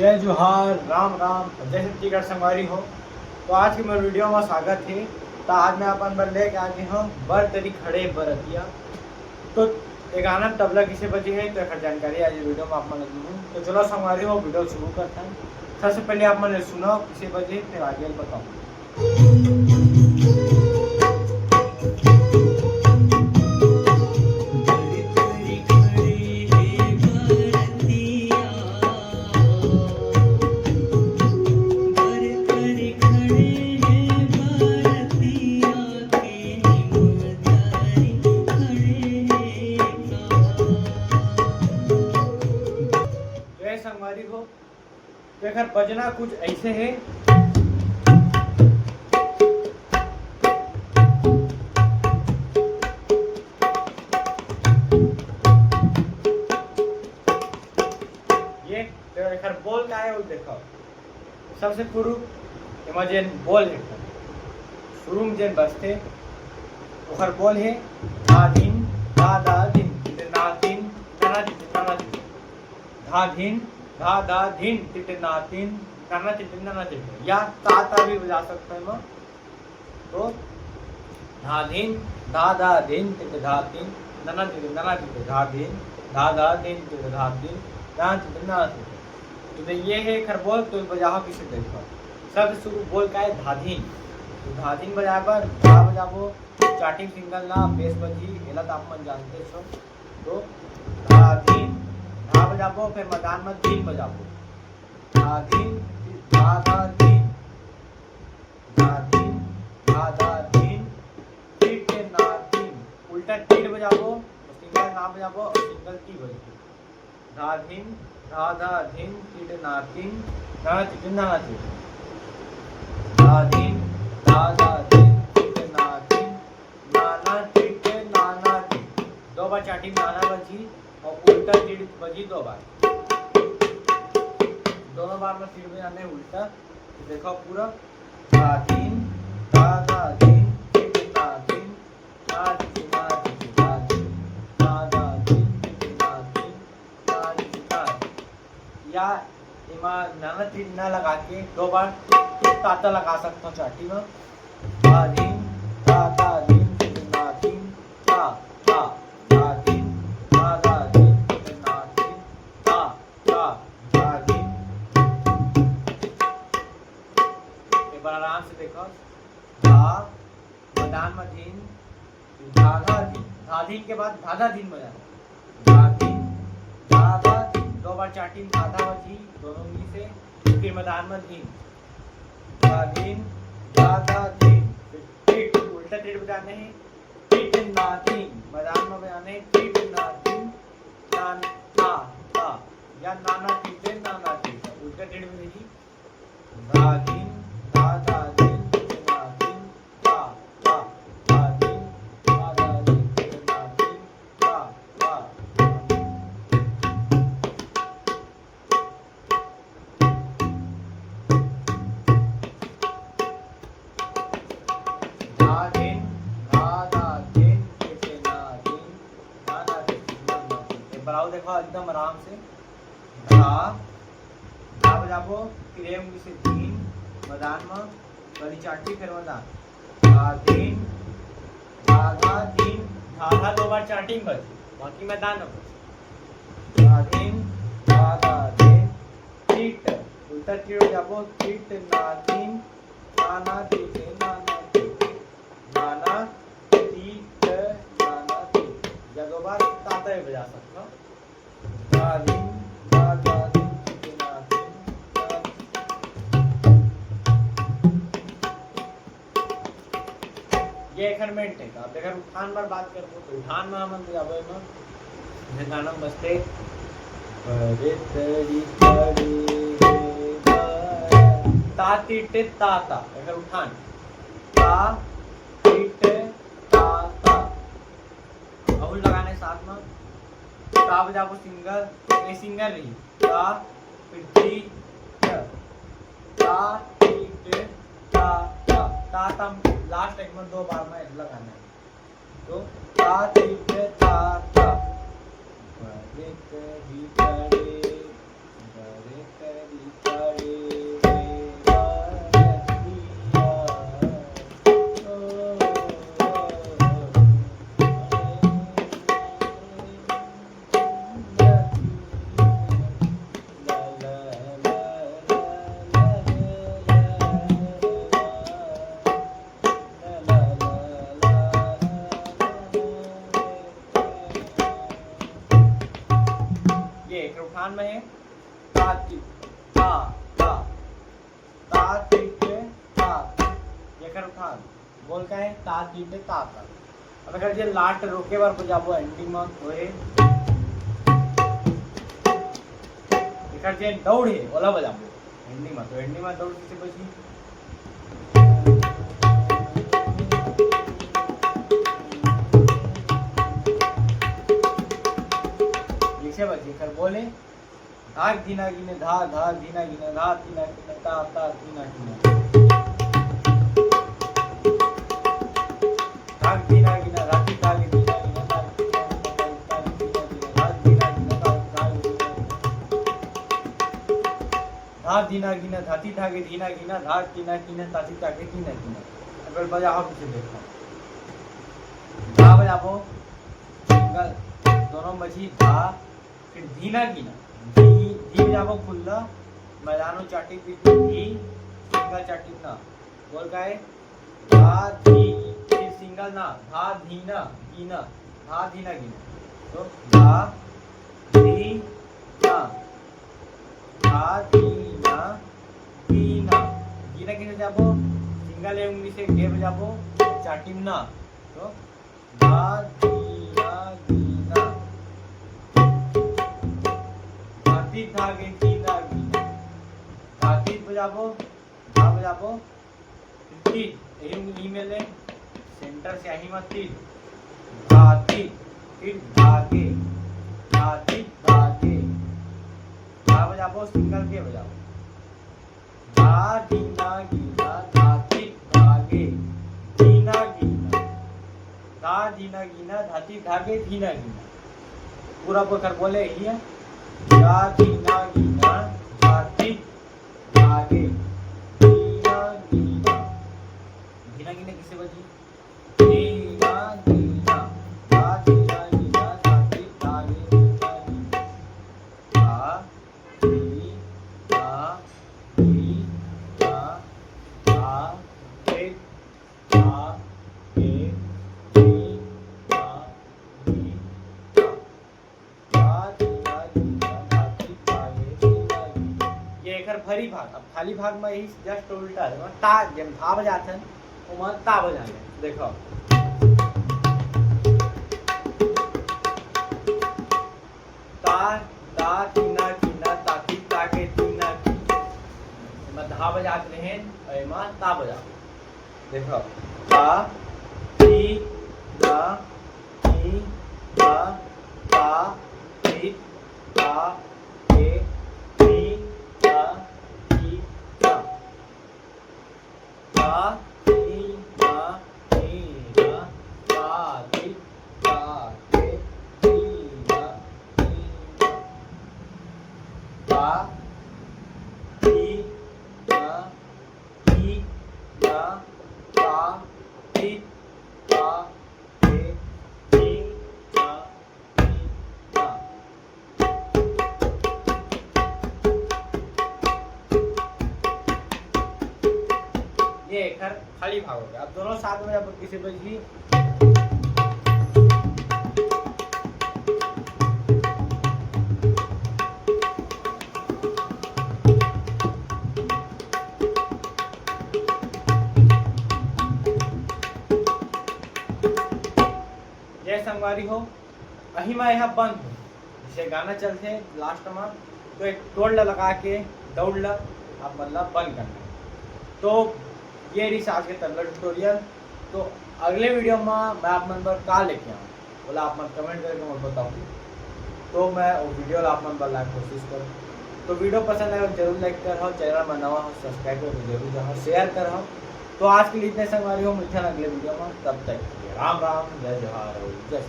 जय जोहार, राम राम, जय छत्तीसगढ़ संगवारी हो। तो आज की मेरे वीडियो में स्वागत है। तो आज मैं अपन बर लेके आ गए हूँ बर तरी खड़े बरतिया। तो एक आनंद तबला किसे बजे है तो एक जानकारी आज वीडियो में आप मन दूँ। तो चलो संगवारी हो, वीडियो शुरू करते हैं। सबसे पहले आप मैंने सुनो किसे बजे फिर आगे बताओ। संगवारी हो तो एक बजना कुछ ऐसे है। ये तो एक बोल का है वो देखो। सबसे पूर्व एमा जेन बोल है शुरू में जेन बजते ओखर बोल है धा दिन धा धा दिन ना दिन ना दिन ना दिन धा दिन धा धा धिन तिटे ना तीन करना तिटे ना तिटे या ता भी बजा सकते हैं। तो धा धिन धा धा धिन तिटे धा तीन ना तिटे धा धिन धा धा धिन तिटे धा तीन ना तिटे ना तिटे। तो ये है खरबोल। तो बजाओ किसे देखो। सब शुरू बोल का है धाधीन। तो धाधीन बजा पर धा बजाबो स्टार्टिंग सिंगल ना बेस बजी एला तो आप मन जानते हो। तो धाधीन धा बजाबो फिर मैदान में धीन बजाबो धा धीन धा धा धीन धा धीन धा धा धीन टिट ना धीन उल्टा टिट बजाबो सिंगल ना बजाबो और सिंगल टी बजाबो धा धीन धा धा धीन टिट ना धीन ना टिट ना धीन धा धीन धा धा धीन टिट ना धीन ना टिट ना धीन। दो बार चाटिंग नाना बजी और उल्टा टिट बजी दो बार। दोनों बार में फिर भी आने उल्टा। तो देखो पूरा धा धीन धा धा धीन टिट ना धीन ना टिट ना टिट धा धीन धा धा धीन टिट ना धीन ना टिट ना। या इमा नाना टिट ना लगा के दो बार ताता लगा सकते हो चाटी में धा धीन धा धा धीन टिट ना धीन धा धा धा धीन धा धा धीन टिट ना धीन धा धा धा धीन। एक बार आराम से देखो धा मैदान में धीन धाधा धीन धाधीन के बाद धाधा धीन बजाना धाधीन धाधा धीन दो बार चाटी धाधा बजी दोनों उंगली से फिर मैदान में धीन धाधीन धाधा धीन टिट उल्टा टिट बजाने हैं टिट ना धीन मैदान में बजाने टिट ना धीन ना ना ता या नाना टिट नाना टिट उल्टा टिट बजेगी धाधीन धाधा धीन टिट ना धीन ता ता धाधीन धाधा धीन टिट ना धीन ता ता धाधीन धाधा धीन टिट ना धीन नाना टिट नाना टिट। एक बार आओ देखो एकदम आराम से धा धा बजाबो फिर एक उंगली से धीन मैदान में बड़ी चाटी फिर मैदान धाधीन धाधा धीन धाधा दो बार चाटिंग बजी बाकी मैदान में बजी धाधीन धाधा धीन टिट उल्टा टिट बजाबो टिट ना धीन नाना टिट नाना टिट नाना टिट नाना टिट या दो बार ताता ही बजा सकते हो धाधीन धाधा धीन टिट ना धीन। ये एक्सपेरिमेंट है। आप अगर उठान पर बात करते हो तो उठान में हम बजाबो में ये गाना बजते रे तेरी खड़ी ता टिट ता ता अगर उठान ता टिट ता ता और लगाने साथ में ता बजाबो सिंगल ये सिंगल रही ता फिर टी ता टिट ता ता ता ता लास्ट एक में दो बार में लगाना है। तो ता टिट ता ता बरे तेरी खड़ी बरे तेरी उठान में है ता ती ता ता ता ती पे ता, ये कर उठान बोल का है ता ती पे ता ता। अब अगर जे लास्ट रोके बार बजाबो एंडिंग में तो है एकर जे दौड़ है ओला बजाबो एंडिंग में, तो एंडिंग में दौड़ किसे बची किसे बची कर बोले धाक धीना गिने धा धा धीना गिने धा धीना गिने ता ता धीना गिने धाक धीना गिने राती धागे धीना गिने ता धीना गिने धा धीना गिने धाती धागे धीना गिना धा धीना गिने ताती धागे धीना गिने। अगर बजा हो पीछे देखो धा बजाबो सिंगल दोनों बजी धा फिर धीना गिना धी बजाबो खुल्ला मैदानो चाटी पीटी धी सिंगल चाटी ना बोल का है धा धी फिर सिंगल ना धा धीना गिना धा धीना गिना तो धा धी ना धा धीना गिना गिना किसे जाबो सिंगल है उंगली से गे बजाबो चाटी ना तो धा धीना गिना धाती धागे धीना गिना धाती बजाबो धा बजाबो तीन यही उंगली में ले सेंटर से यही मत तीन धाती फिर धागे धाती धागे धा बजाबो सिंगल के बजाबो धा धीना गिना धाती धागे धीना गिना धा धीना गिना धाती धागे धीना गिना पूरा कर बोले यही है धा धीना गिना धाती धागे धीना गिना धीना गिना किसे बजी धीना गिना धा धीना गिना धाती धागे धीना गिना धा धी धा धी धा धा के धा के धी धा धी धा धीना गिना धाती धागे धीना गिना। ये एकर भरी भाग। अब खाली भाग में यही जस्ट उल्टा है ता जब धा बजाते हैं वो मन ता बजाने देखो ता ता तीना कीना ताती ताके तीना की मैं धा बजाते हैं और मां ता बजा देखो ता ती दा ती दा ता ती ता के ती ता की ता ता ती दा ती दा ता ती ता के ती दा ती ता ती दा ती दा ता ती ता के ती दा ती ता। ये एकर खाली भाग हो गया। अब दोनों साथ में जब किसी बजी जय संगवारी हो अही में यह बंद हो जिसे गाना चलते लास्ट में तो एक टोल लगा के दौड़ ला आप मतलब बंद करना है। तो ये रही आज के तबला ट्यूटोरियल। तो अगले वीडियो में मैं आप मन पर का लेके आऊँ बोला आप मन कमेंट करके मैं बताऊँ तो मैं वो वीडियो आप मन पर लाइक कोशिश करूँ। तो वीडियो पसंद आए जरूर लाइक कर हो, चैनल में नवा हो सब्सक्राइब कर जरूर जाओ, शेयर कर हो। तो आज के लिए इतने संगवारी हो, मिलते हैं अगले वीडियो में, तब तक राम राम, जय जोहार, जय